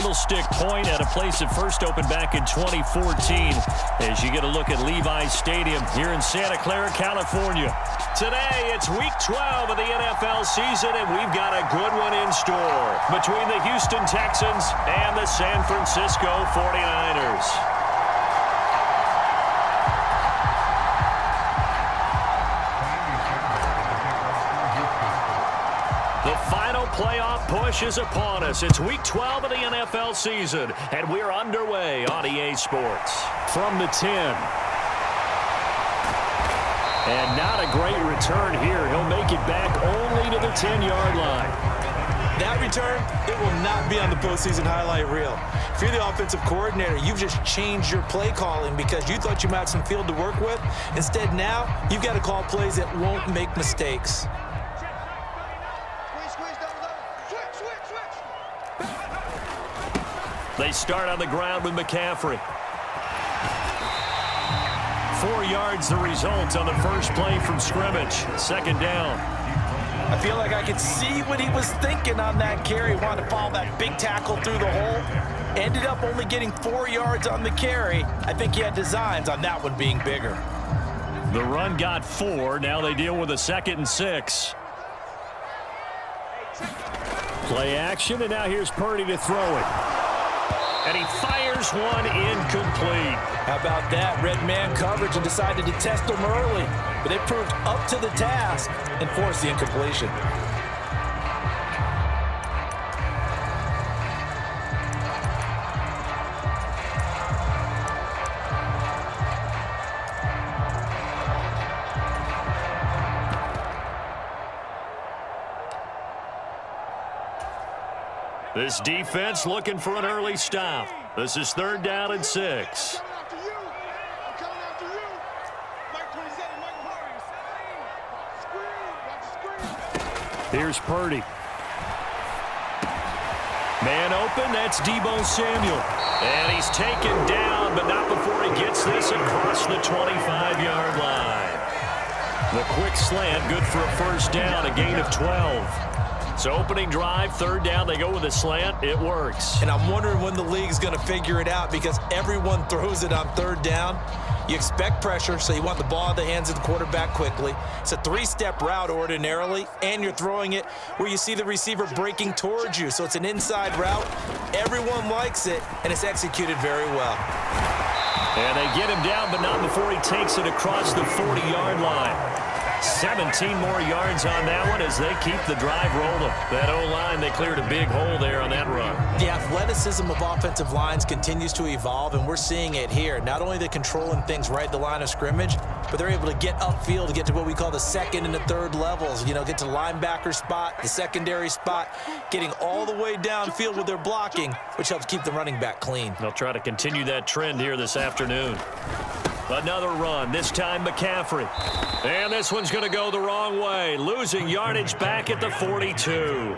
candlestick point at a place that first opened back in 2014 as you get a look at Levi's Stadium here in Santa Clara, California. Today, it's Week 12 of the NFL season, and we've got a good one in store between the Houston Texans and the San Francisco 49ers. The final playoff push is upon us. It's Week 12 of the NFL season, and we're underway on EA Sports. From the 10. And not a great return here. He'll make it back only to the 10-yard line. That return, it will not be on the postseason highlight reel. If you're the offensive coordinator, you've just changed your play calling because you thought you might have some field to work with. Instead, now, you've got to call plays that won't make mistakes. They start on the ground with McCaffrey. 4 yards the result on the first play from scrimmage. Second down. I feel like I could see what he was thinking on that carry. Wanted to follow that big tackle through the hole. Ended up only getting 4 yards on the carry. I think he had designs on that one being bigger. The run got 4. Now they deal with a 2nd and 6. Play action, and now here's Purdy to throw it. And he fires one incomplete. How about that? Red man coverage and decided to test them early. But they proved up to the task and forced the incompletion. This defense looking for an early stop. This is 3rd down and 6. Here's Purdy. Man open, that's Deebo Samuel. And he's taken down, but not before he gets this across the 25-yard line. The quick slant, good for a first down, a gain of 12. So opening drive, 3rd down, they go with a slant. It works. And I'm wondering when the league's going to figure it out because everyone throws it on 3rd down. You expect pressure, so you want the ball in the hands of the quarterback quickly. It's a 3-step route ordinarily, and you're throwing it where you see the receiver breaking towards you. So it's an inside route. Everyone likes it, and it's executed very well. And they get him down, but not before he takes it across the 40-yard line. 17 more yards on that one as they keep the drive rolling. That O-line, they cleared a big hole there on that run. The athleticism of offensive lines continues to evolve, and we're seeing it here. Not only they're controlling things right at the line of scrimmage, but they're able to get upfield to get to what we call the 2nd and the 3rd levels. You know, get to linebacker spot, the secondary spot, getting all the way downfield with their blocking, which helps keep the running back clean. They'll try to continue that trend here this afternoon. Another run, this time McCaffrey. And this one's going to go the wrong way, losing yardage back at the 42.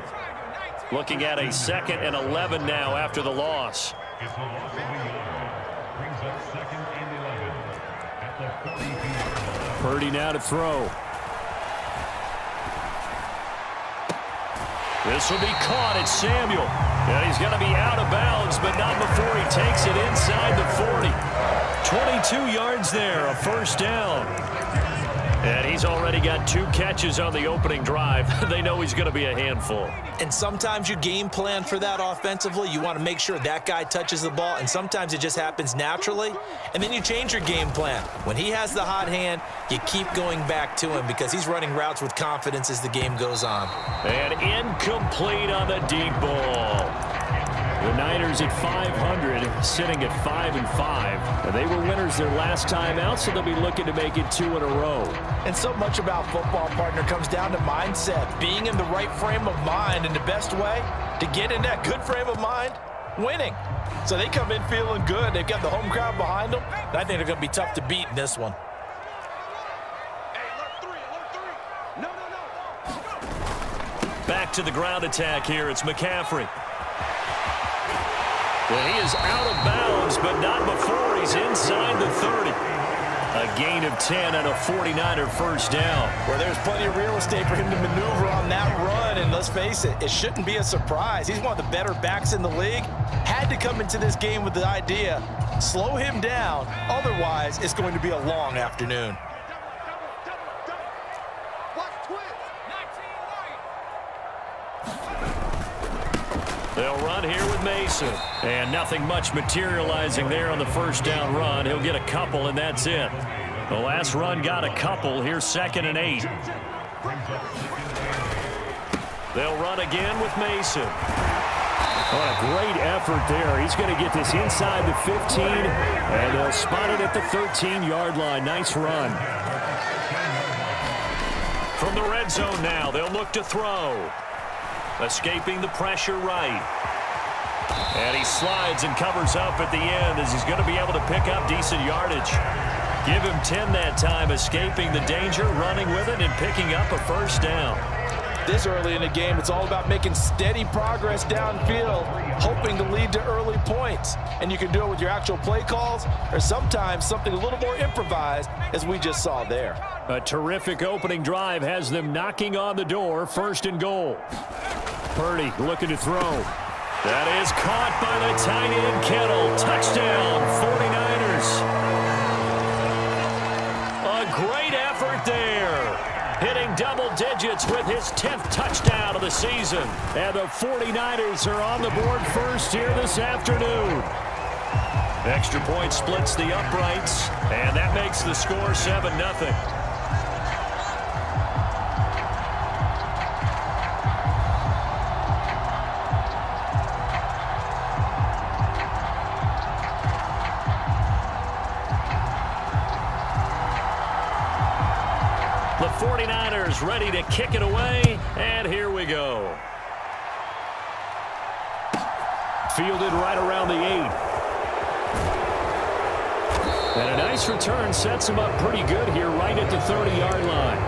Looking at a 2nd and 11 now after the loss. Purdy now to throw. This will be caught. It's Samuel. And he's going to be out of bounds, but not before he takes it inside the 40. 22 yards there, a first down. And he's already got 2 catches on the opening drive. They know he's going to be a handful. And sometimes you game plan for that offensively. You want to make sure that guy touches the ball, and sometimes it just happens naturally. And then you change your game plan. When he has the hot hand, you keep going back to him because he's running routes with confidence as the game goes on. And incomplete on the deep ball. The Niners at 500, sitting at 5-5. And they were winners their last time out, so they'll be looking to make it 2 in a row. And so much about football, partner, comes down to mindset. Being in the right frame of mind, and the best way to get in that good frame of mind, winning. So they come in feeling good. They've got the home crowd behind them. And I think they're going to be tough to beat in this one. Back to the ground attack here. It's McCaffrey. Well, he is out of bounds, but not before he's inside the 30. A gain of 10 and a 49er first down. Well, there's plenty of real estate for him to maneuver on that run, and let's face it, it shouldn't be a surprise. He's one of the better backs in the league. Had to come into this game with the idea, slow him down, otherwise it's going to be a long afternoon. They'll run here with Mason. And nothing much materializing there on the first down run. He'll get a couple, and that's it. The last run got a couple. Here's 2nd and 8. They'll run again with Mason. What a great effort there. He's going to get this inside the 15, and they'll spot it at the 13-yard line. Nice run. From the red zone now, they'll look to throw. Escaping the pressure right. And he slides and covers up at the end as he's going to be able to pick up decent yardage. Give him 10 that time, escaping the danger, running with it, and picking up a first down. This early in the game, it's all about making steady progress downfield, hoping to lead to early points. And you can do it with your actual play calls or sometimes something a little more improvised, as we just saw there. A terrific opening drive has them knocking on the door, 1st and goal. Purdy looking to throw. That is caught by the tight end Kittle. Touchdown, 49ers. A great effort there. Hitting double digits with his 10th touchdown of the season. And the 49ers are on the board first here this afternoon. Extra point splits the uprights, and that makes the score 7-0. The 49ers ready to kick it away, and here we go. Fielded right around the 8. And a nice return sets him up pretty good here right at the 30-yard line.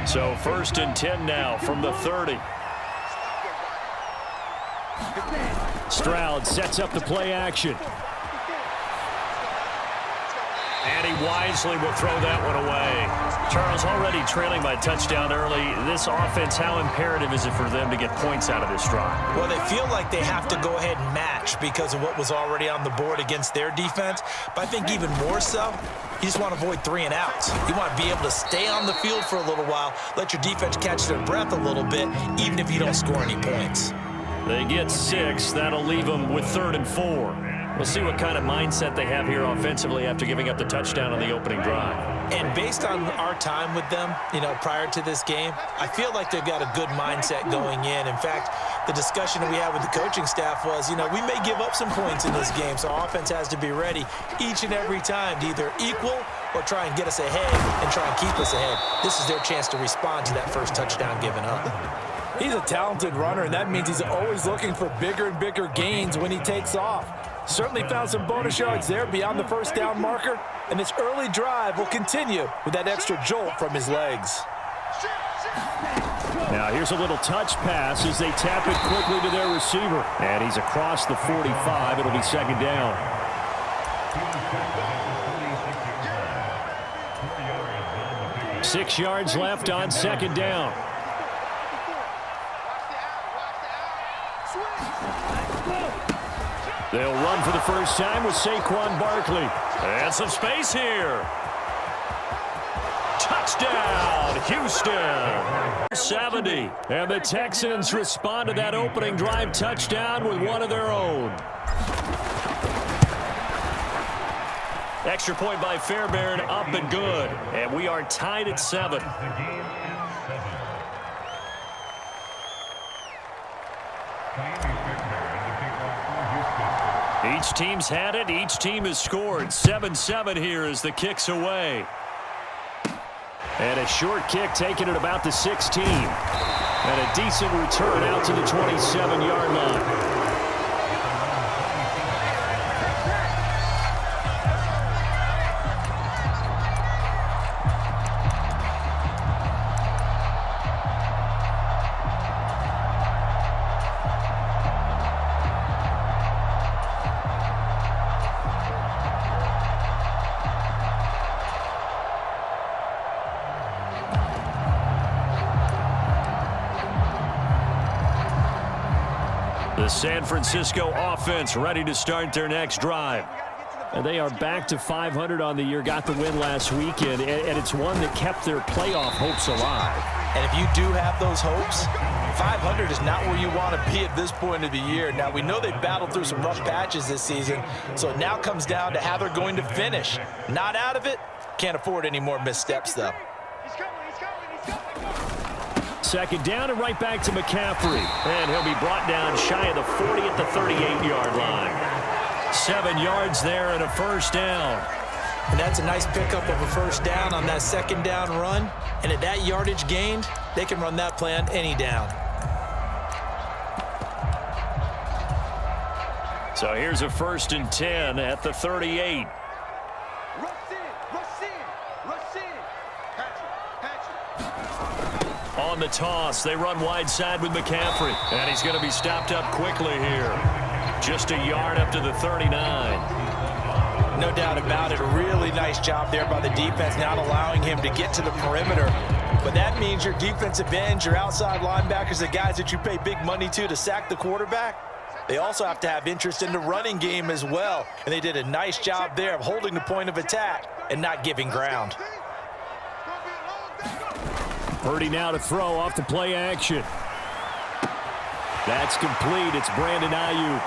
So 1st and 10 now from the 30. Stroud sets up the play action. And he wisely will throw that one away. Charles, already trailing by touchdown early. This offense, how imperative is it for them to get points out of this drive? Well, they feel like they have to go ahead and match because of what was already on the board against their defense. But I think even more so, you just want to avoid 3 and outs. You want to be able to stay on the field for a little while, let your defense catch their breath a little bit, even if you don't score any points. They get 6. That'll leave them with 3rd and 4. We'll see what kind of mindset they have here offensively after giving up the touchdown on the opening drive. And based on our time with them, prior to this game, I feel like they've got a good mindset going in. In fact, the discussion that we had with the coaching staff was, we may give up some points in this game, so our offense has to be ready each and every time to either equal or try and get us ahead and try and keep us ahead. This is their chance to respond to that first touchdown given up. He's a talented runner, and that means he's always looking for bigger and bigger gains when he takes off. Certainly found some bonus yards there beyond the first down marker, and this early drive will continue with that extra jolt from his legs. Now here's a little touch pass as they tap it quickly to their receiver. And he's across the 45. It'll be 2nd down. Six yards left on 2nd down. They'll run for the first time with Saquon Barkley. And some space here. Touchdown, Houston. 70. And the Texans respond to that opening drive touchdown with one of their own. Extra point by Fairbairn, up and good. And we are tied at 7. Each team's had it. Each team has scored. 7-7 here as the kick's away. And a short kick taken at about the 16. And a decent return out to the 27-yard line. The San Francisco offense ready to start their next drive. And they are back to 500 on the year, got the win last weekend, and it's one that kept their playoff hopes alive. And if you do have those hopes, 500 is not where you want to be at this point of the year. Now, we know they've battled through some rough patches this season, so it now comes down to how they're going to finish. Not out of it. Can't afford any more missteps, though. Second down and right back to McCaffrey. And he'll be brought down shy of the 40 at the 38-yard line. 7 yards there and a first down. And that's a nice pickup of a first down on that second down run. And at that yardage gained, they can run that play on any down. So here's a 1st and 10 at the 38. On the toss, they run wide side with McCaffrey. And he's going to be stopped up quickly here. Just a yard up to the 39. No doubt about it. A really nice job there by the defense, not allowing him to get to the perimeter. But that means your defensive ends, your outside linebackers, the guys that you pay big money to sack the quarterback, they also have to have interest in the running game as well. And they did a nice job there of holding the point of attack and not giving ground. Purdy now to throw off the play action. That's complete. It's Brandon Ayuk.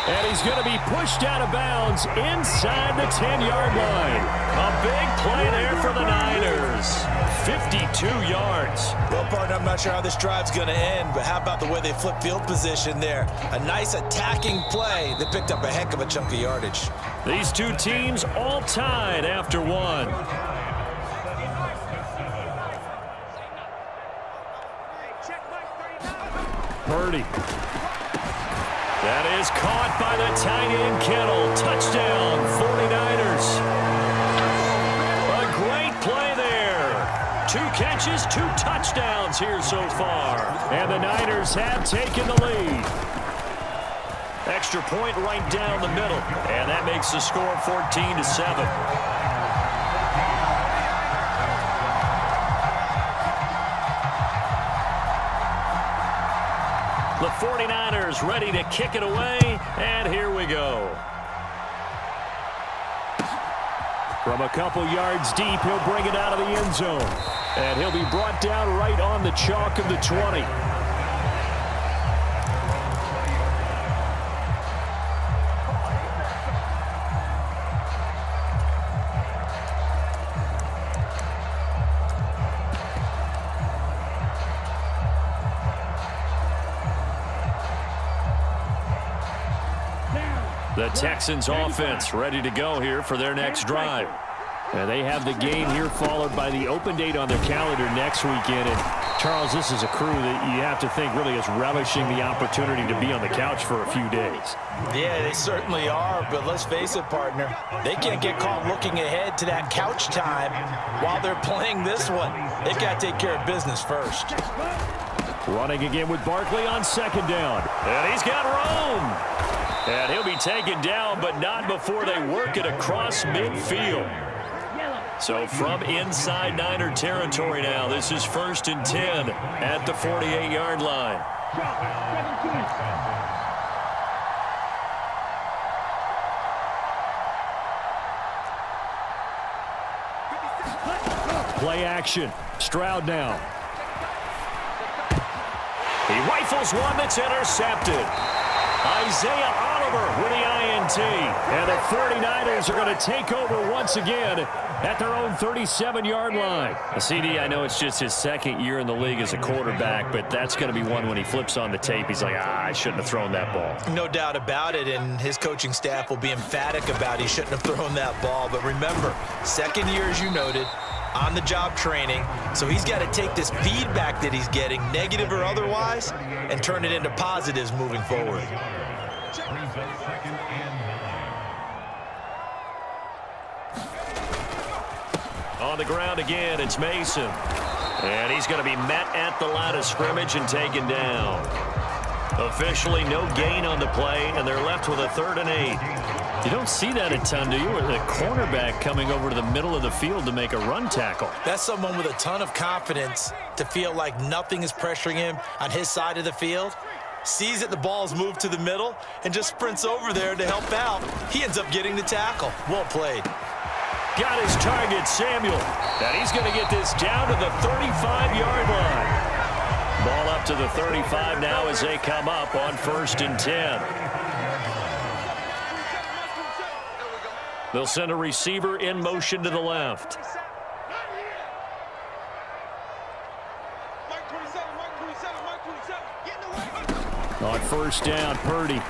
And he's going to be pushed out of bounds inside the 10-yard line. A big play there for the Niners. 52 yards. Well, partner, I'm not sure how this drive's going to end, but how about the way they flip field position there? A nice attacking play that picked up a heck of a chunk of yardage. These two teams all tied after one. Purdy. That is caught by the tight end Kittle. Touchdown, 49ers. A great play there. 2 catches, 2 touchdowns here so far. And the Niners have taken the lead. Extra point right down the middle. And that makes the score 14-7. The 49ers ready to kick it away, and here we go. From a couple yards deep, he'll bring it out of the end zone. And he'll be brought down right on the chalk of the 20. The Texans offense ready to go here for their next drive. And they have the game here followed by the open date on their calendar next weekend. And Charles, this is a crew that you have to think really is relishing the opportunity to be on the couch for a few days. Yeah, they certainly are, but let's face it, partner, they can't get caught looking ahead to that couch time while they're playing this one. They've got to take care of business first. Running again with Barkley on second down. And he's got room. And he'll be taken down, but not before they work it across midfield. So from inside Niner territory now, this is 1st and 10 at the 48-yard line. Play action. Stroud now. He rifles one that's intercepted. Isaiah Oliver with the INT. And the 49ers are going to take over once again at their own 37-yard line. CD, I know it's just his second year in the league as a quarterback, but that's going to be one when he flips on the tape. He's like, I shouldn't have thrown that ball. No doubt about it, and his coaching staff will be emphatic about he shouldn't have thrown that ball. But remember, second year, as you noted, on-the-job training, so he's got to take this feedback that he's getting, negative or otherwise, and turn it into positives moving forward. On the ground again, it's Mason. And he's going to be met at the line of scrimmage and taken down. Officially no gain on the play, and they're left with a 3rd and 8. You don't see that a ton, do you? Or the cornerback coming over to the middle of the field to make a run tackle. That's someone with a ton of confidence to feel like nothing is pressuring him on his side of the field. Sees that the ball's moved to the middle and just sprints over there to help out. He ends up getting the tackle. Well played. Got his target, Samuel. And he's going to get this down to the 35-yard line. Ball up to the 35 now as they come up on 1st and 10. They'll send a receiver in motion to the left. On 1st down, Purdy.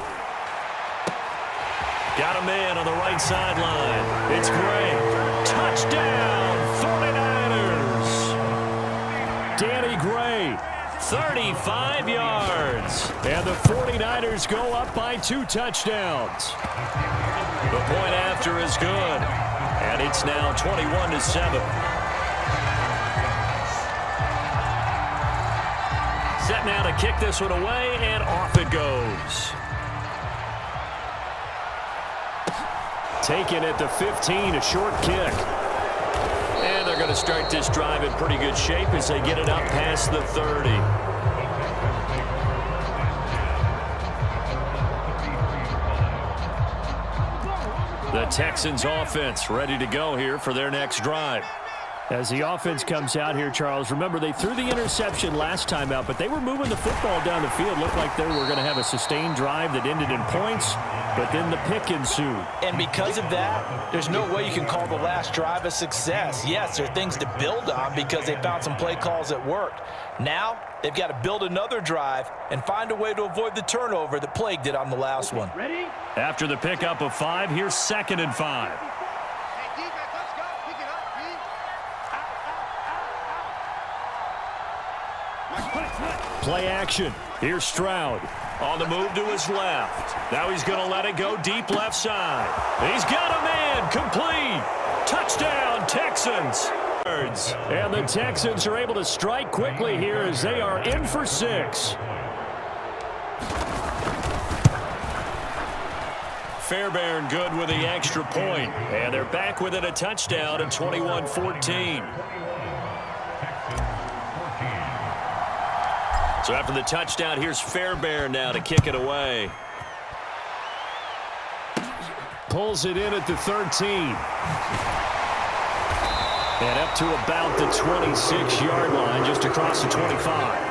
Got a man on the right sideline. It's Gray. Touchdown, 49ers. Danny Gray, 35 yards. And the 49ers go up by 2 touchdowns. The point after is good. And it's now 21-7. Set now to kick this one away, and off it goes. Taken at the 15, a short kick. And they're going to start this drive in pretty good shape as they get it up past the 30. The Texans offense ready to go here for their next drive. As the offense comes out here, Charles, remember they threw the interception last time out, but they were moving the football down the field. Looked like they were going to have a sustained drive that ended in points, but then the pick ensued. And because of that, there's no way you can call the last drive a success. Yes, there are things to build on because they found some play calls that worked. Now, they've got to build another drive and find a way to avoid the turnover that plagued it on the last one. Ready? After the pickup of 5, here's 2nd and 5. Play action. Here's Stroud. On the move to his left. Now he's going to let it go deep left side. He's got a man. Complete. Touchdown, Texans. And the Texans are able to strike quickly here as they are in for 6. Fairbairn good with the extra point. And they're back within a touchdown at 21-14. So after the touchdown, here's Fairbairn now to kick it away. Pulls it in at the 13. And up to about the 26-yard line, just across the 25.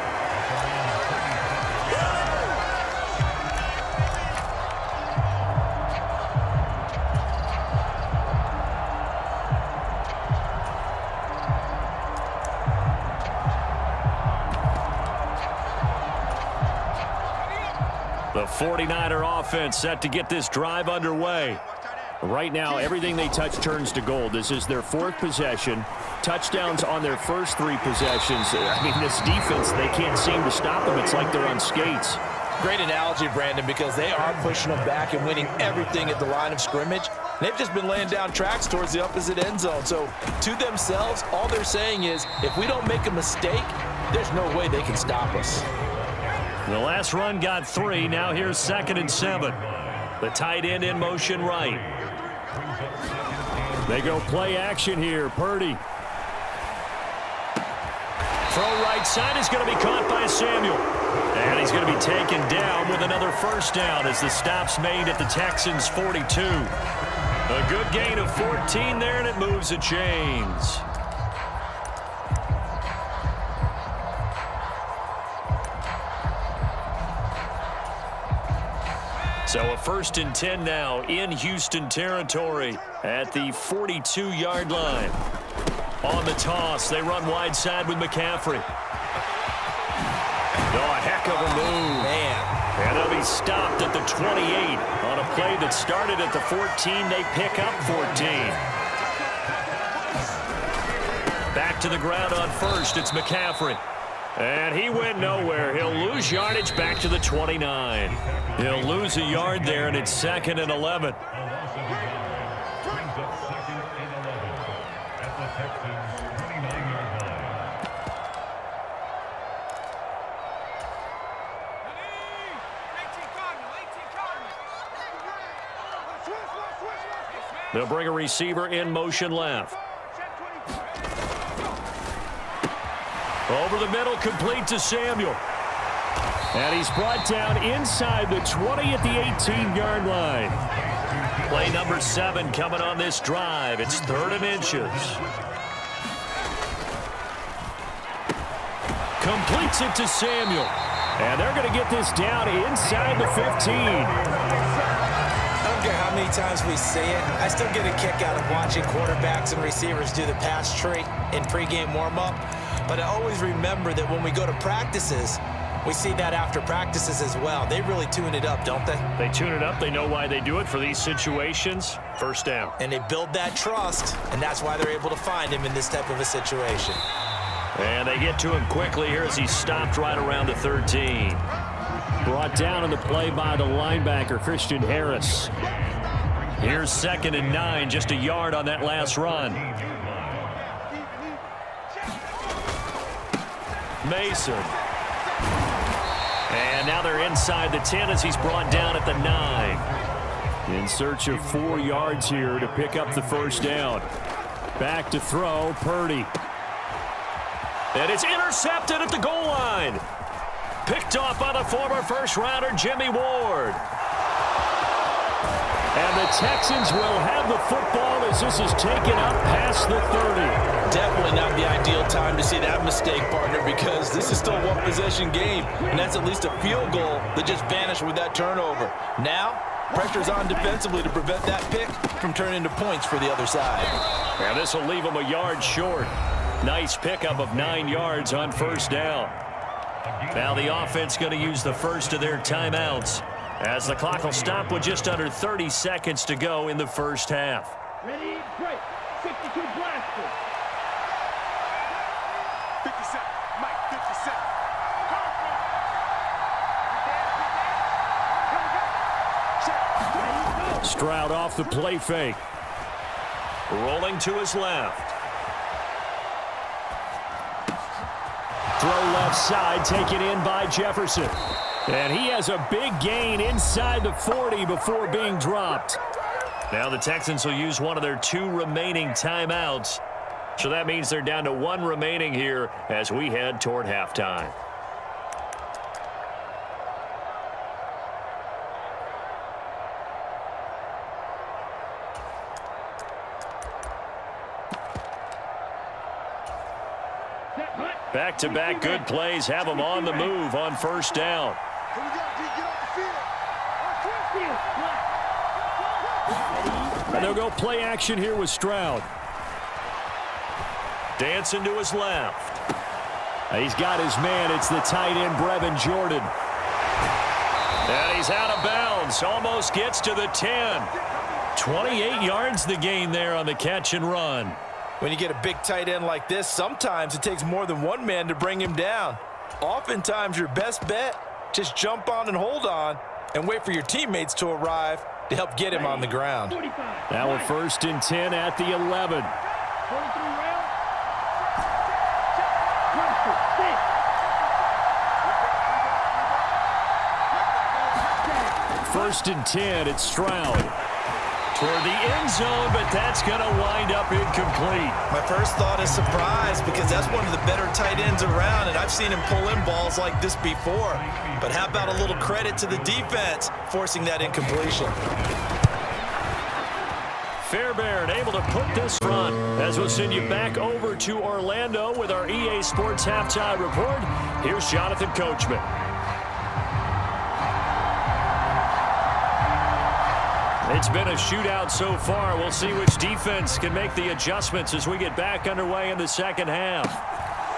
The 49er offense set to get this drive underway. Right now, everything they touch turns to gold. This is their 4th possession. Touchdowns on their first 3 possessions. I mean, this defense, they can't seem to stop them. It's like they're on skates. Great analogy, Brandon, because they are pushing them back and winning everything at the line of scrimmage. They've just been laying down tracks towards the opposite end zone. So, to themselves, all they're saying is, if we don't make a mistake, there's no way they can stop us. The last run got 3. Now here's 2nd and 7. The tight end in motion right. They go play action here. Purdy. Throw right side is going to be caught by Samuel. And he's going to be taken down with another 1st down as the stop's made at the Texans' 42. A good gain of 14 there, and it moves the chains. So a 1st and 10 now in Houston territory at the 42-yard line. On the toss, they run wide side with McCaffrey. Oh, a heck of a move. Man. And they'll be stopped at the 28 on a play that started at the 14. They pick up 14. Back to the ground on 1st. It's McCaffrey. And he went nowhere. He'll lose yardage back to the 29. He'll lose a yard there, and it's 2nd and 11. They'll bring a receiver in motion left. Over the middle, complete to Samuel. And he's brought down inside the 20 at the 18-yard line. Play number 7 coming on this drive. It's 3rd and inches. Completes it to Samuel. And they're going to get this down inside the 15. I don't care how many times we see it. I still get a kick out of watching quarterbacks and receivers do the pass tree in pregame warm-up. But I always remember that when we go to practices, we see that after practices as well. They really tune it up, don't they? They tune it up. They know why they do it for these situations. First down. And they build that trust, and that's why they're able to find him in this type of a situation. And they get to him quickly here as he's stopped right around the 13. Brought down on the play by the linebacker, Christian Harris. Here's 2nd and 9, just a yard on that last run. Mason. And now they're inside the 10 as he's brought down at the 9. In search of 4 yards here to pick up the first down. Back to throw, Purdy. And it's intercepted at the goal line. Picked off by the former first-rounder, Jimmy Ward. And the Texans will have the football as this is taken up past the 30. Definitely not the ideal time to see that mistake, partner, because this is still a one-possession game, and that's at least a field goal that just vanished with that turnover. Now, pressure's on defensively to prevent that pick from turning into points for the other side. And this will leave them a yard short. Nice pickup of 9 yards on first down. Now the offense going to use the first of their timeouts as the clock will stop with just under 30 seconds to go in the first half. Ready, break. 62 blaster. 57, Mike, 57. Stroud off the play fake. Rolling to his left. Throw left side, taken in by Jefferson. And he has a big gain inside the 40 before being dropped. Now the Texans will use one of their 2 remaining timeouts. So that means they're down to 1 remaining here as we head toward halftime. Back-to-back good plays have them on the move on first down. And they'll go play action here with Stroud. Dancing to his left. He's got his man. It's the tight end, Brevin Jordan. And he's out of bounds. Almost gets to the 10. 28 yards the gain there on the catch and run. When you get a big tight end like this, sometimes it takes more than one man to bring him down. Oftentimes, your best bet, just jump on and hold on and wait for your teammates to arrive to help get him on the ground. Now a 1st and 10 at the 11. 1st and 10, it's Stroud. Toward the end zone, but that's going to wind up incomplete. My first thought is surprise because that's one of the better tight ends around, and I've seen him pull in balls like this before. But how about a little credit to the defense forcing that incompletion? Fairbairn able to put this front as we'll send you back over to Orlando with our EA Sports Halftime Report. Here's Jonathan Coachman. It's been a shootout so far. We'll see which defense can make the adjustments as we get back underway in the second half.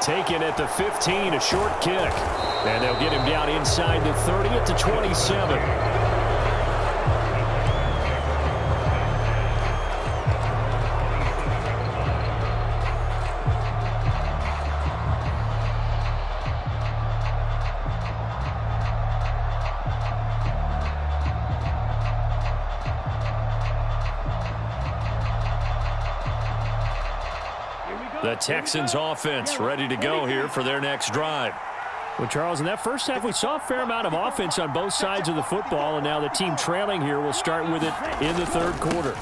Taken at the 15, a short kick. And they'll get him down inside the 30 at the 27. The Texans offense ready to go here for their next drive. Well, Charles, in that first half, we saw a fair amount of offense on both sides of the football, and now the team trailing here will start with it in the third quarter.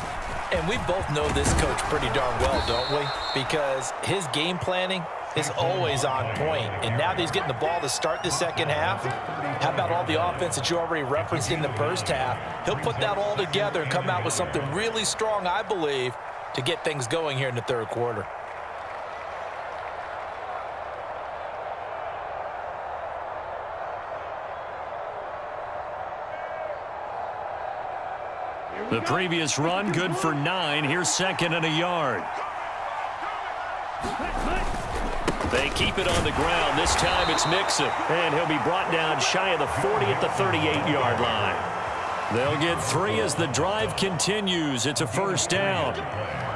And we both know this coach pretty darn well, don't we? Because his game planning is always on point. And now that he's getting the ball to start the second half, how about all the offense that you already referenced in the first half? He'll put that all together and come out with something really strong, I believe, to get things going here in the third quarter. The previous run, good for 9. Here's second and a yard. They keep it on the ground. This time it's Mixon. And he'll be brought down shy of the 40 at the 38-yard line. They'll get 3 as the drive continues. It's a first down.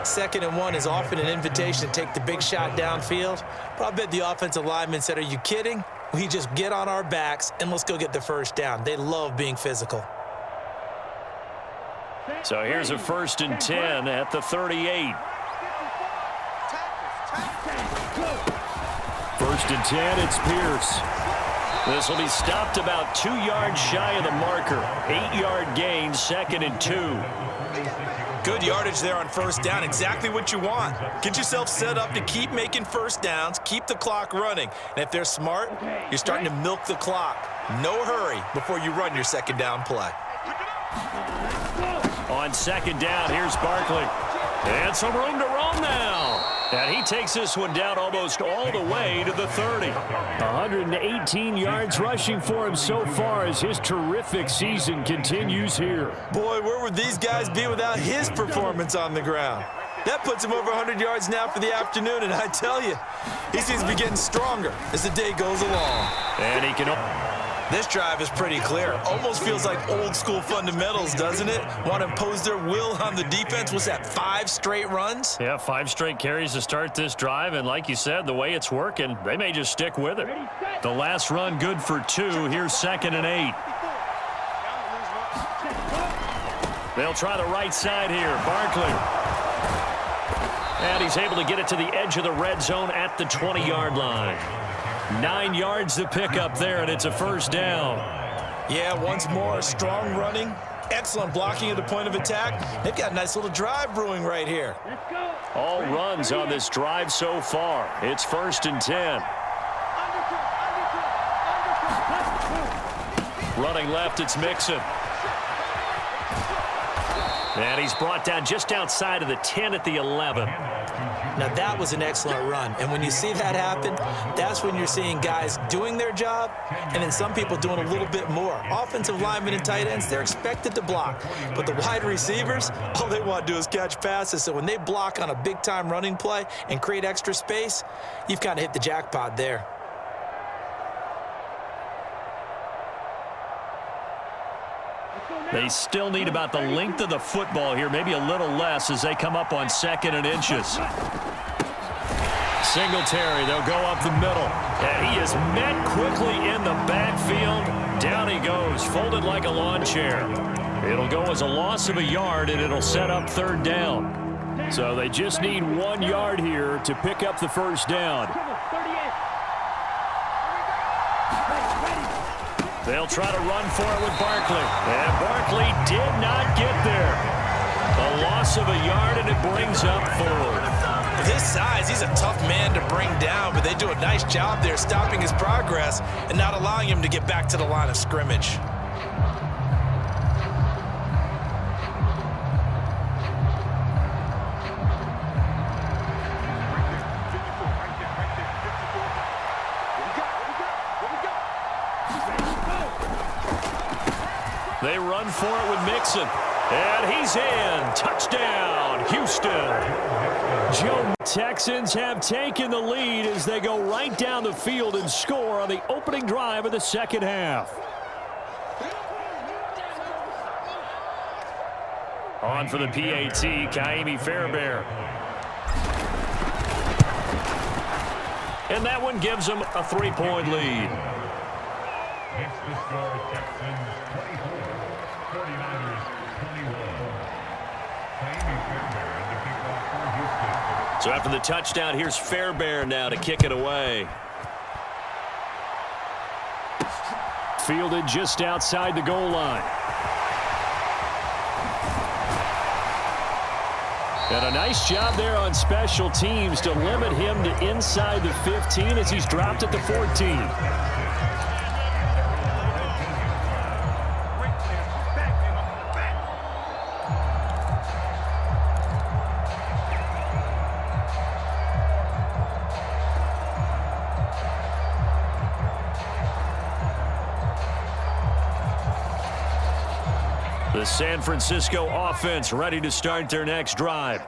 2nd and 1 is often an invitation to take the big shot downfield. But I bet the offensive lineman said, are you kidding? We just get on our backs and let's go get the first down. They love being physical. So here's a 1st and 10 at the 38. 1st and 10, it's Pierce. This will be stopped about 2 yards shy of the marker. 8-yard gain, 2nd and 2. Good yardage there on first down. Exactly what you want. Get yourself set up to keep making first downs, keep the clock running. And if they're smart, you're starting to milk the clock. No hurry before you run your second down play. On 2nd down, here's Barkley. And some room to roam now. And he takes this one down almost all the way to the 30. 118 yards rushing for him so far as his terrific season continues here. Boy, where would these guys be without his performance on the ground? That puts him over 100 yards now for the afternoon, and I tell you, he seems to be getting stronger as the day goes along. And he can... This drive is pretty clear. Almost feels like old school fundamentals, doesn't it? Want to impose their will on the defense. What's that, 5 straight runs? Yeah, 5 straight carries to start this drive. And like you said, the way it's working, they may just stick with it. The last run good for 2. Here's 2nd and 8. They'll try the right side here. Barkley. And he's able to get it to the edge of the red zone at the 20-yard line. 9 yards to pick up there, and it's a first down. Yeah, once more, strong running, excellent blocking at the point of attack. They've got a nice little drive brewing right here. All runs on this drive so far. It's 1st and 10. Running left, it's Mixon. And he's brought down just outside of the 10 at the 11. Now, that was an excellent run. And when you see that happen, that's when you're seeing guys doing their job and then some people doing a little bit more. Offensive linemen and tight ends, they're expected to block. But the wide receivers, all they want to do is catch passes. So when they block on a big-time running play and create extra space, you've kind of hit the jackpot there. They still need about the length of the football here, maybe a little less as they come up on 2nd and inches. Singletary, they'll go up the middle. And he is met quickly in the backfield. Down he goes, folded like a lawn chair. It'll go as a loss of a yard, and it'll set up 3rd down. So they just need 1 yard here to pick up the first down. They'll try to run for it with Barkley. And Barkley did not get there. A loss of a yard, and it brings up 4. With his size, he's a tough man to bring down, but they do a nice job there stopping his progress and not allowing him to get back to the line of scrimmage. They run for it with Mixon. And he's in. Touchdown, Houston. Joe, Texans have taken the lead as they go right down the field and score on the opening drive of the second half. On for the PAT, Kaimi Fairbairn. And that one gives them a 3-point lead. It's the score, Texans 24, 49ers 21. Kaimi Fairbairn to kick off for Houston. So after the touchdown, here's Fairbairn now to kick it away. Fielded just outside the goal line. And a nice job there on special teams to limit him to inside the 15 as he's dropped at the 14. The San Francisco offense ready to start their next drive.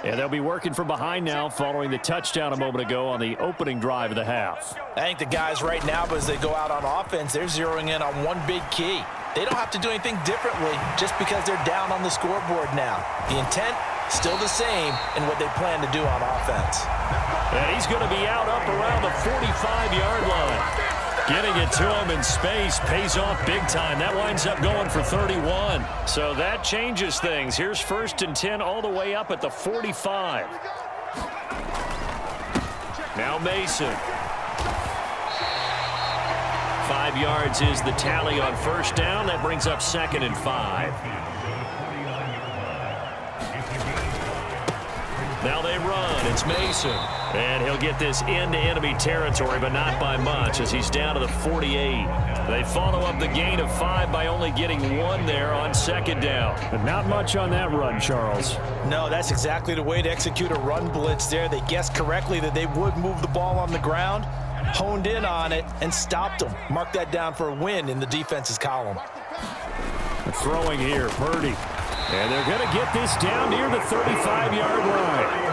And they'll be working from behind now following the touchdown a moment ago on the opening drive of the half. I think the guys right now, as they go out on offense, they're zeroing in on one big key. They don't have to do anything differently just because they're down on the scoreboard now. The intent, still the same in what they plan to do on offense. And he's going to be out up around the 45-yard line. Getting it to him in space pays off big time. That winds up going for 31. So that changes things. Here's 1st and 10 all the way up at the 45. Now Mason. 5 yards is the tally on 1st down. That brings up 2nd and 5. Now they run. It's Mason. And he'll get this into enemy territory, but not by much as he's down to the 48. They follow up the gain of 5 by only getting 1 there on 2nd down. But not much on that run, Charles. No, that's exactly the way to execute a run blitz there. They guessed correctly that they would move the ball on the ground, honed in on it, and stopped them. Mark that down for a win in the defense's column. Throwing here, Purdy. And they're going to get this down near the 35-yard line.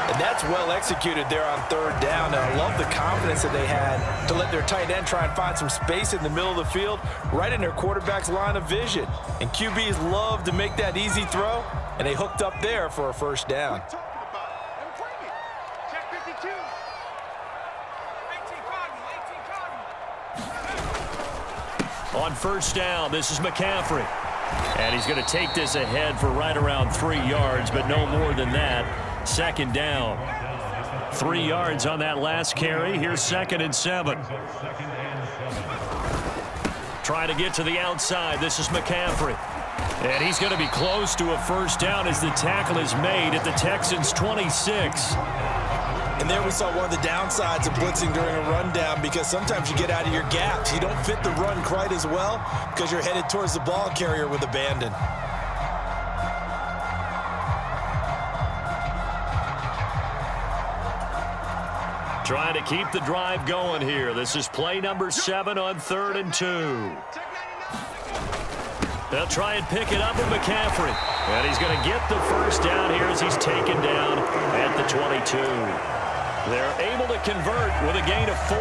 And that's well executed there on 3rd down. And I love the confidence that they had to let their tight end try and find some space in the middle of the field, right in their quarterback's line of vision. And QBs love to make that easy throw, and they hooked up there for a 1st down. On 1st down, this is McCaffrey. And he's going to take this ahead for right around 3 yards, but no more than that. 2nd down. 3 yards on that last carry. Here's 2nd and 7. Trying to get to the outside. This is McCaffrey. And he's going to be close to a 1st down as the tackle is made at the Texans' 26. And there we saw one of the downsides of blitzing during a rundown, because sometimes you get out of your gaps. You don't fit the run quite as well because you're headed towards the ball carrier with abandon. Trying to keep the drive going here. This is play number 7 on 3rd and 2. They'll try and pick it up with McCaffrey. And he's going to get the 1st down here as he's taken down at the 22. They're able to convert with a gain of 4.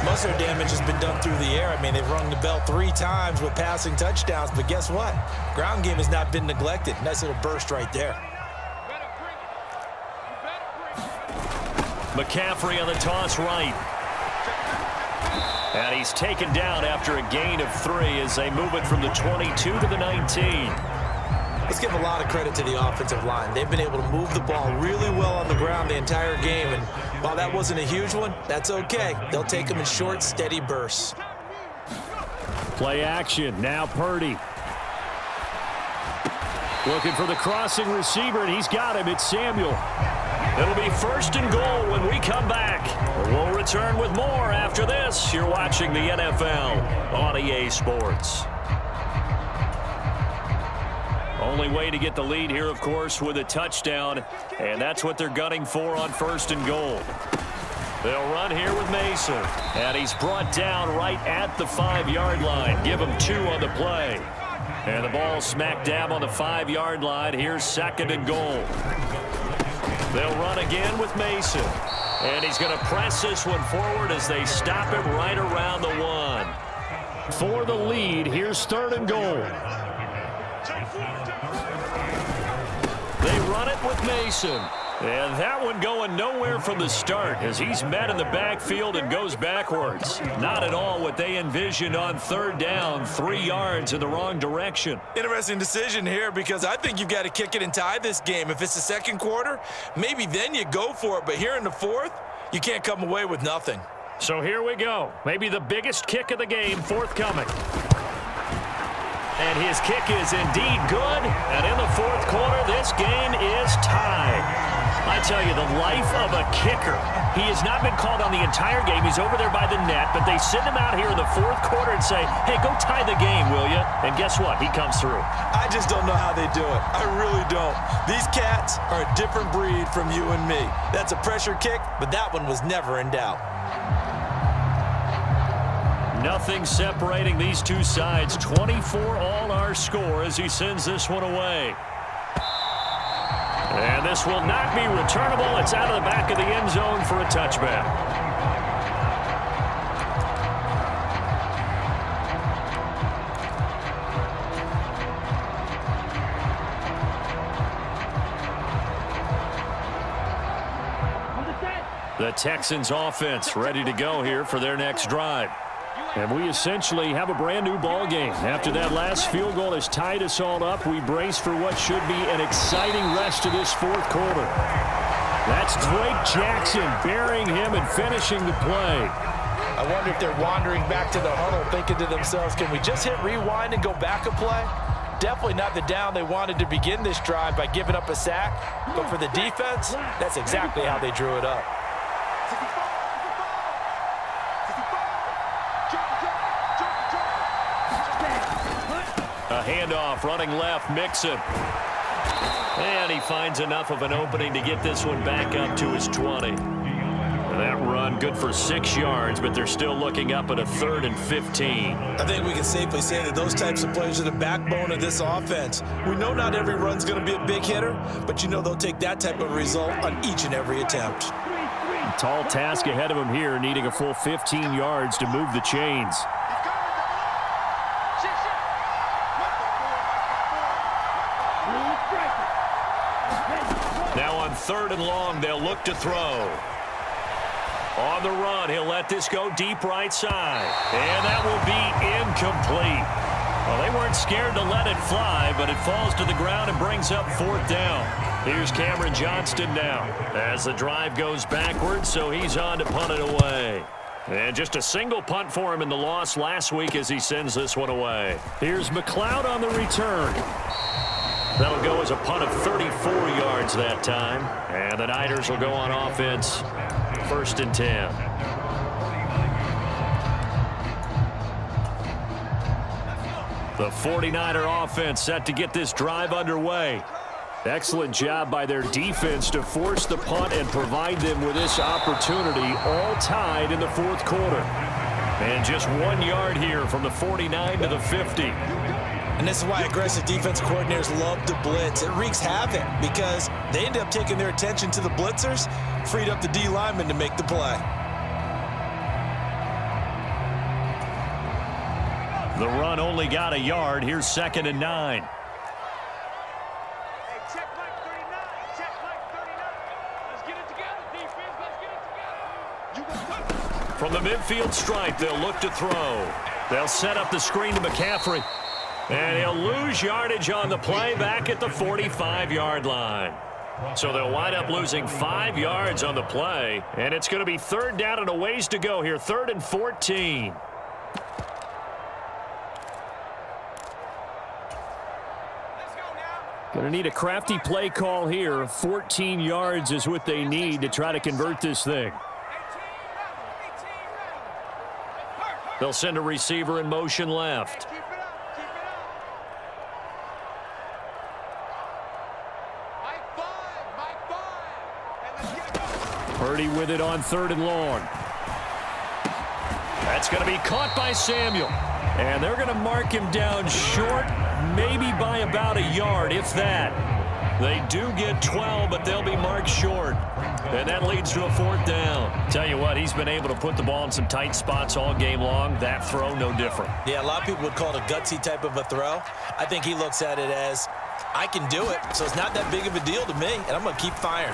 Most of their damage has been done through the air. I mean, they've rung the bell 3 times with passing touchdowns, but guess what? Ground game has not been neglected. Nice little burst right there. McCaffrey on the toss right. And he's taken down after a gain of 3 as they move it from the 22 to the 19. Let's give a lot of credit to the offensive line. They've been able to move the ball really well on the ground the entire game. And while that wasn't a huge one, that's okay. They'll take them in short, steady bursts. Play action. Now Purdy. Looking for the crossing receiver, and he's got him. It's Samuel. It'll be 1st and goal when we come back. We'll return with more after this. You're watching the NFL on EA Sports. Only way to get the lead here, of course, with a touchdown, and that's what they're gunning for on 1st and goal. They'll run here with Mason, and he's brought down right at the 5-yard line. Give him 2 on the play. And the ball smack dab on the 5-yard line. Here's 2nd and goal. They'll run again with Mason. And he's going to press this one forward as they stop him right around the 1. For the lead, here's 3rd and goal. They run it with Mason. And that one going nowhere from the start as he's met in the backfield and goes backwards. Not at all what they envisioned on 3rd down, 3 yards in the wrong direction. Interesting decision here, because I think you've got to kick it and tie this game. If it's the 2nd quarter, maybe then you go for it. But here in the 4th, you can't come away with nothing. So here we go. Maybe the biggest kick of the game forthcoming. And his kick is indeed good. And in the fourth quarter, this game is tied. I tell you, the life of a kicker. He has not been called on the entire game. He's over there by the net, but they send him out here in the fourth quarter and say, hey, go tie the game, will you? And guess what? He comes through. I just don't know how they do it. I really don't. These cats are a different breed from you and me. That's a pressure kick, but that one was never in doubt. Nothing separating these two sides. 24 all our score as he sends this one away. And this will not be returnable. It's out of the back of the end zone for a touchback. The Texans offense ready to go here for their next drive. And we essentially have a brand new ball game. After that last field goal has tied us all up, we brace for what should be an exciting rest of this fourth quarter. That's Drake Jackson burying him and finishing the play. I wonder if they're wandering back to the huddle thinking to themselves, can we just hit rewind and go back a play? Definitely not the down they wanted to begin this drive by giving up a sack. But for the defense, that's exactly how they drew it up. A handoff, running left, Mixon. And he finds enough of an opening to get this one back up to his 20. That run good for 6 yards, but they're still looking up at a 3rd and 15. I think we can safely say that those types of players are the backbone of this offense. We know not every run's going to be a big hitter, but you know they'll take that type of result on each and every attempt. A tall task ahead of him here, needing a full 15 yards to move the chains. Now on 3rd and long, they'll look to throw. On the run, he'll let this go deep right side. And that will be incomplete. Well, they weren't scared to let it fly, but it falls to the ground and brings up 4th down. Here's Cameron Johnston now as the drive goes backwards, so he's on to punt it away. And just a single punt for him in the loss last week as he sends this one away. Here's McLeod on the return. That'll go as a punt of 34 yards that time. And the Niners will go on offense, 1st and 10. The 49er offense set to get this drive underway. Excellent job by their defense to force the punt and provide them with this opportunity, all tied in the fourth quarter. And just 1 yard here from the 49 to the 50. And this is why aggressive defense coordinators love to blitz. It wreaks havoc because they end up taking their attention to the blitzers, freed up the D lineman to make the play. The run only got a yard. Here's 2nd and 9. Hey, check Mike 39. Check Mike 39. Let's get it together, defense. Let's get it together. From the midfield stripe, they'll look to throw. They'll set up the screen to McCaffrey. And he'll lose yardage on the play back at the 45-yard line. So they'll wind up losing 5 yards on the play. And it's going to be 3rd down and a ways to go here. 3rd and 14. Going to need a crafty play call here. 14 yards is what they need to try to convert this thing. They'll send a receiver in motion left. Purdy with it on 3rd and long. That's going to be caught by Samuel. And they're going to mark him down short, maybe by about a yard, if that. They do get 12, but they'll be marked short. And that leads to a 4th down. Tell you what, he's been able to put the ball in some tight spots all game long. That throw, no different. Yeah, a lot of people would call it a gutsy type of a throw. I think he looks at it as, I can do it, so it's not that big of a deal to me, and I'm going to keep firing.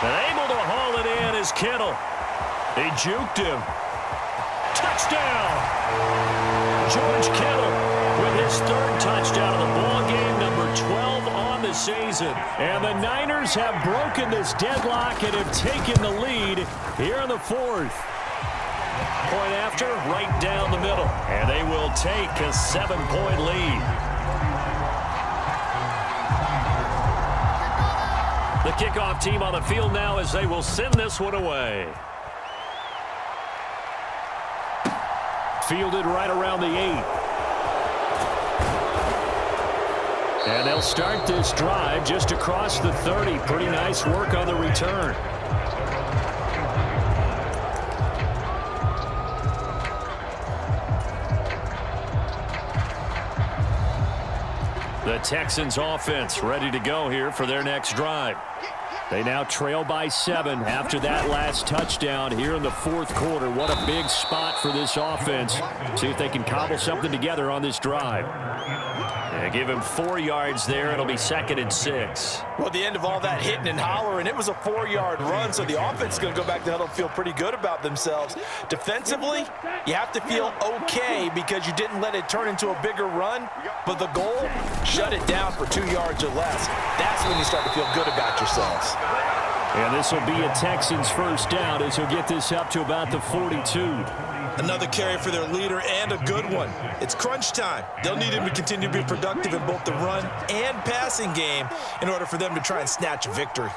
And able to haul it in is Kittle. He juked him. Touchdown! George Kittle with his 3rd touchdown of the ball game, number 12 on the season. And the Niners have broken this deadlock and have taken the lead here in the 4th. Point after, right down the middle. And they will take a 7-point lead. The kickoff team on the field now as they will send this one away. Fielded right around the 8. And they'll start this drive just across the 30. Pretty nice work on the return. The Texans offense ready to go here for their next drive. They now trail by 7 after that last touchdown here in the fourth quarter. What a big spot for this offense. See if they can cobble something together on this drive. And give him 4 yards there. It'll be 2nd and 6. Well, at the end of all that hitting and hollering, it was a 4-yard run, so the offense is going to go back to huddle and feel pretty good about themselves. Defensively, you have to feel okay because you didn't let it turn into a bigger run, but the goal, shut it down for 2 yards or less. That's when you start to feel good about yourselves. And this will be a Texans first down as he'll get this up to about the 42. Another carry for their leader and a good one. It's crunch time. They'll need him to continue to be productive in both the run and passing game in order for them to try and snatch a victory.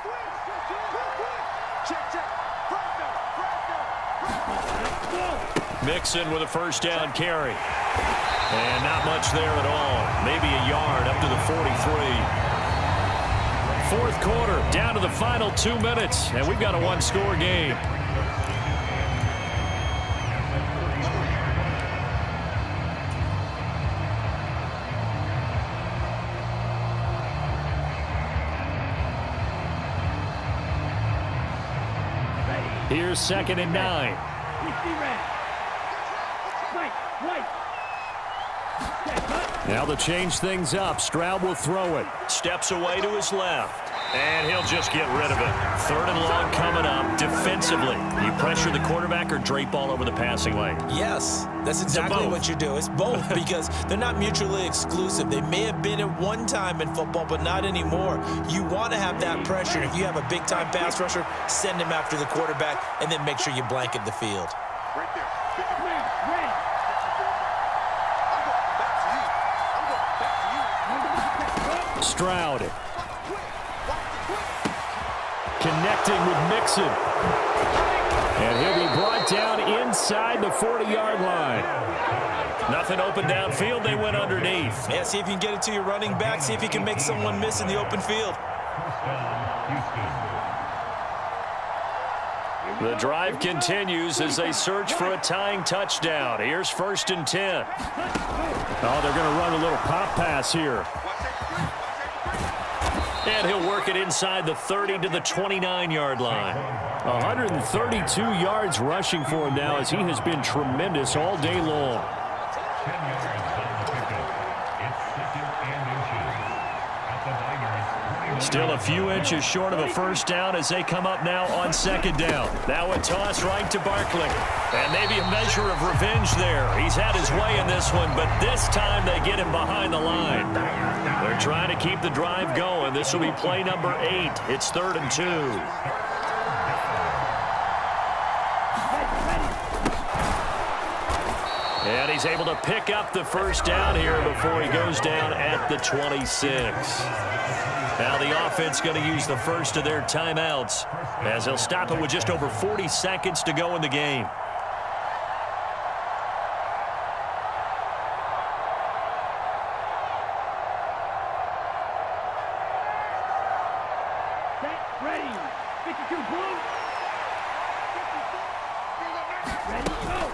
Mixon with a first down carry. And not much there at all. Maybe a yard up to the 43. Fourth quarter, down to the final 2 minutes, and we've got a one-score game. Here's 2nd and 9. Now they'll change things up. Stroud will throw it. Steps away to his left. And he'll just get rid of it. 3rd and long coming up. Defensively, you pressure the quarterback or drape all over the passing lane? Yes, that's exactly what you do. It's both because they're not mutually exclusive. They may have been at one time in football, but not anymore. You want to have that pressure. If you have a big-time pass rusher, send him after the quarterback, and then make sure you blanket the field. Right there. Stroud. Connecting with Mixon. And he'll be brought down inside the 40-yard line. Nothing open downfield. They went underneath. Yeah, see if you can get it to your running back. See if you can make someone miss in the open field. The drive continues as they search for a tying touchdown. Here's 1st and 10. Oh, they're going to run a little pop pass here. And he'll work it inside the 30 to the 29-yard line. 132 yards rushing for him now as he has been tremendous all day long. 10 yards on the pickup. It's 2nd and inches. At the Niners. Still a few inches short of a first down as they come up now on 2nd down. Now a toss right to Barkley. And maybe a measure of revenge there. He's had his way in this one, but this time they get him behind the line. They're trying to keep the drive going. This will be play number 8. It's 3rd and 2. And he's able to pick up the first down here before he goes down at the 26. Now the offense going to use the first of their timeouts as they'll stop it with just over 40 seconds to go in the game. Ready. 52 blue. Ready, go.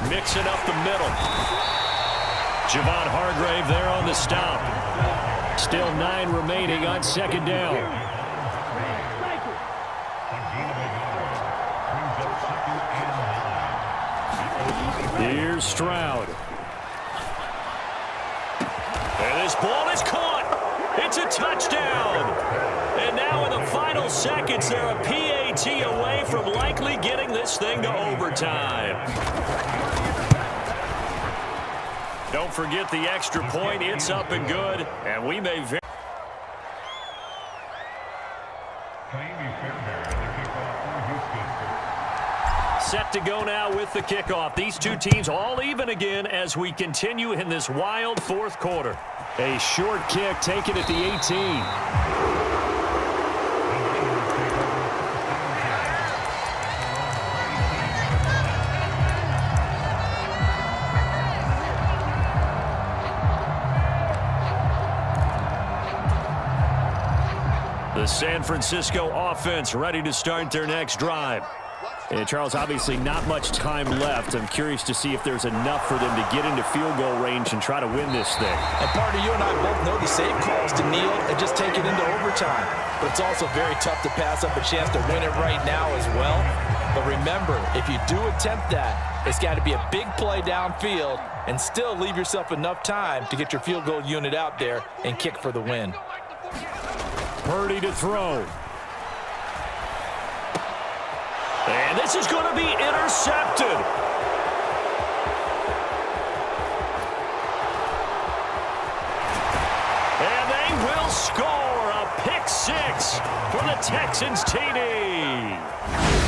Mixing up the middle. Javon Hargrave there on the stop. Still 9 remaining on 2nd down. Here's Stroud. And this ball is caught. It's a touchdown. And now in the final seconds, they're a PAT away from likely getting this thing to overtime. Don't forget the extra point. It's up and good. And we may very... set to go now with the kickoff. These two teams all even again as we continue in this wild fourth quarter. A short kick taken at the 18. The San Francisco offense ready to start their next drive. And Charles, obviously not much time left. I'm curious to see if there's enough for them to get into field goal range and try to win this thing. And partner, you and I both know the safe calls to kneel and just take it into overtime. But it's also very tough to pass up a chance to win it right now as well. But remember, if you do attempt that, it's got to be a big play downfield and still leave yourself enough time to get your field goal unit out there and kick for the win. Purdy to throw. And this is going to be intercepted. And they will score a pick six for the Texans TD.